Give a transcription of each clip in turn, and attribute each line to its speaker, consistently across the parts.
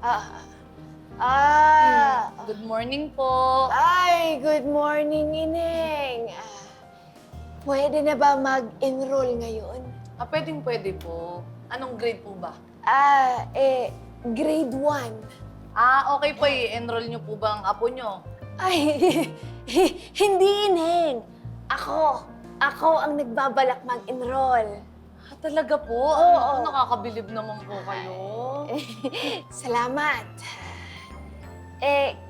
Speaker 1: Ah, ah,
Speaker 2: Good morning po.
Speaker 1: ay, good morning, Ineng. Pwede na ba mag-enroll ngayon?
Speaker 2: Pwede po. Anong grade po ba?
Speaker 1: Grade 1.
Speaker 2: Okay po, i-enroll niyo po ba ang apo niyo?
Speaker 1: Ay, hindi, Ineng. Ako ang nagbabalak mag-enroll.
Speaker 2: Talaga po?
Speaker 1: Oo.
Speaker 2: Nakakabilib naman po kayo.
Speaker 1: Salamat.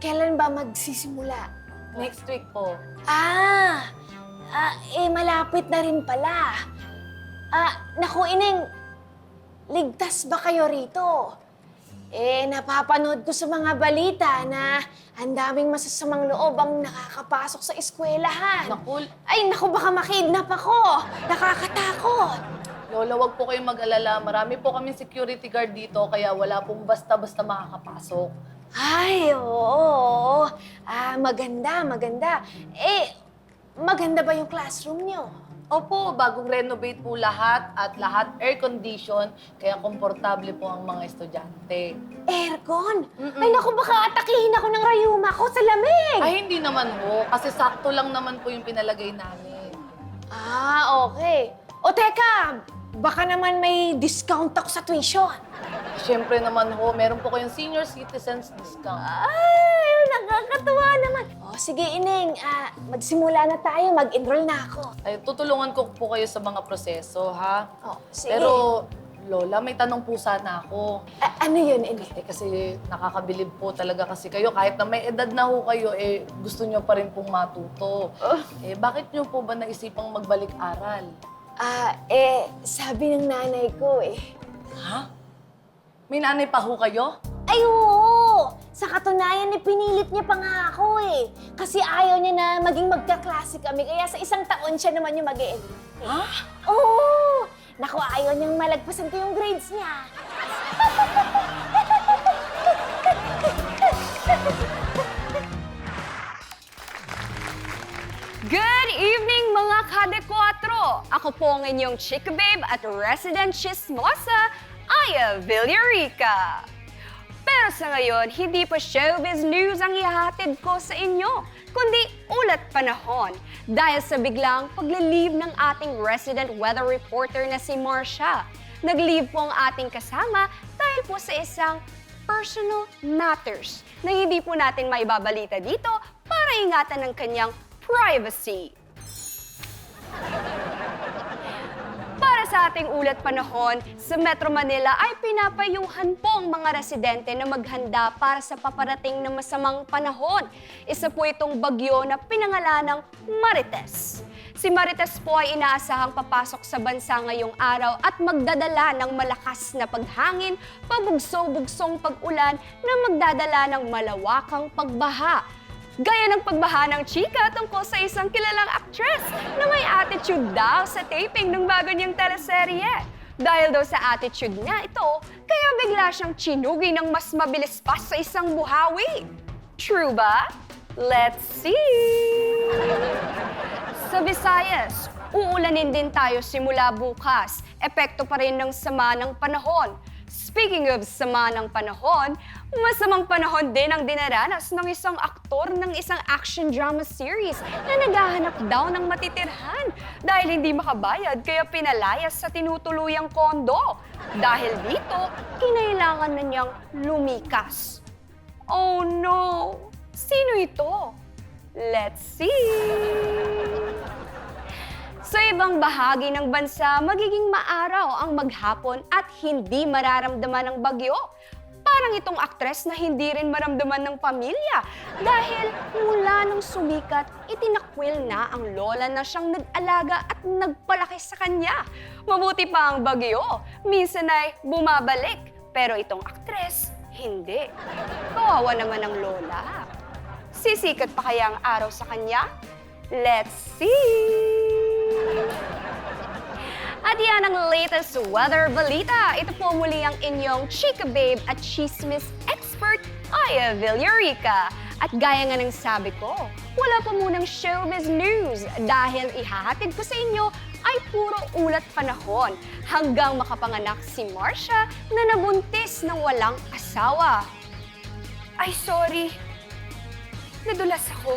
Speaker 1: Kailan ba magsisimula?
Speaker 2: Next week po.
Speaker 1: Malapit na rin pala. Naku, Ineng, ligtas ba kayo rito? Napapanood ko sa mga balita na ang daming masasamang loob ang nakakapasok sa eskwelahan.
Speaker 2: Naku,
Speaker 1: Ay, naku, baka makidnap ako. Nakakatakot.
Speaker 2: Lola, wag po kayong mag-alala. Marami po kami security guard dito, kaya wala pong basta-basta makakapasok.
Speaker 1: Ay, oo. Maganda. Maganda ba yung classroom niyo?
Speaker 2: Opo, bagong renovate po lahat at lahat air condition, kaya komportable po ang mga estudyante.
Speaker 1: Aircon? Ay, naku, baka atakihin ako ng rayuma ko sa lamig.
Speaker 2: Ay, hindi naman po, kasi sakto lang naman po yung pinalagay namin.
Speaker 1: Okay. O teka, baka naman may discount ako sa tuition.
Speaker 2: Siyempre naman ho, meron po kayong senior citizens discount.
Speaker 1: Ay, nakakatuwa naman. O sige, Ineng, magsimula na tayo. Mag-enroll na ako.
Speaker 2: Ay, tutulungan ko po kayo sa mga proseso, ha?
Speaker 1: Sige.
Speaker 2: Pero, Lola, may tanong po sana ako.
Speaker 1: Ano yun, Ineng?
Speaker 2: Kasi nakakabilib po talaga kasi kayo. Kahit na may edad na ho kayo, gusto nyo pa rin pong matuto. Bakit nyo po ba naisipang magbalik-aral?
Speaker 1: Sabi ng nanay ko
Speaker 2: Ha? May nanay pa ho kayo?
Speaker 1: Ay, oo! Sa katunayan, pinilit niya pa nga ako Kasi ayaw niya na maging magkaklase kami, kaya sa isang taon siya naman yung mag-e-enroll.
Speaker 2: Ha?
Speaker 1: Oo! Naku, ayaw niyang malagpasan ko yung grades niya.
Speaker 3: Good evening mga Kade-4! Ako po ang inyong Chika Babe at Resident Chismosa, Aya Villarica. Pero sa ngayon, hindi pa showbiz news ang ihahatid ko sa inyo, kundi ulat panahon. Dahil sa biglang pag-leave ng ating resident weather reporter na si Marcia. Nag-leave po ang ating kasama dahil po sa isang personal matters na hindi po natin maibabalita dito para ingatan ng kanyang privacy. Para sa ating ulat panahon, sa Metro Manila ay pinapayuhan po ang mga residente na maghanda para sa paparating na masamang panahon. Isa po itong bagyo na pinangalanang Marites. Si Marites po ay inaasahang papasok sa bansa ngayong araw at magdadala ng malakas na paghangin, pabugso-bugsong pag-ulan na magdadala ng malawakang pagbaha. Gaya ng pagbaha ng chika tungkol sa isang kilalang actress na may attitude daw sa taping ng bago niyang teleserye. Dahil daw sa attitude niya ito, kaya bigla siyang chinugi ng mas mabilis pa sa isang buhawi. True ba? Let's see! Sa Visayas, uulanin din tayo simula bukas. Epekto pa rin ng sama ng panahon. Speaking of sama ng panahon, masamang panahon din ang dinaranas ng isang aktor ng isang action drama series na naghahanap daw ng matitirhan dahil hindi makabayad kaya pinalayas sa tinutuluyang kondo. Dahil dito, kinailangan na niyang lumikas. Oh no! Sino ito? Let's see! Sa ibang bahagi ng bansa, magiging maaraw ang maghapon at hindi mararamdaman ng bagyo. Parang itong aktres na hindi rin maramdaman ng pamilya dahil mula nung sumikat, itinakwil na ang lola na siyang nag-alaga at nagpalaki sa kanya. Mabuti pa ang bagyo, minsan ay bumabalik, pero itong aktres, hindi. Kawawa naman ang lola. Sisikat pa kaya ang araw sa kanya? Let's see! At yan ang latest weather balita. Ito po muli ang inyong Chika Babe at Chismis Expert, Aya Villarica. At gaya nga ng sabi ko, wala pa munang showbiz news dahil ihahatid ko sa inyo ay puro ulat panahon hanggang makapanganak si Marcia na nabuntis ng walang asawa. Ay, sorry. Nadulas ako.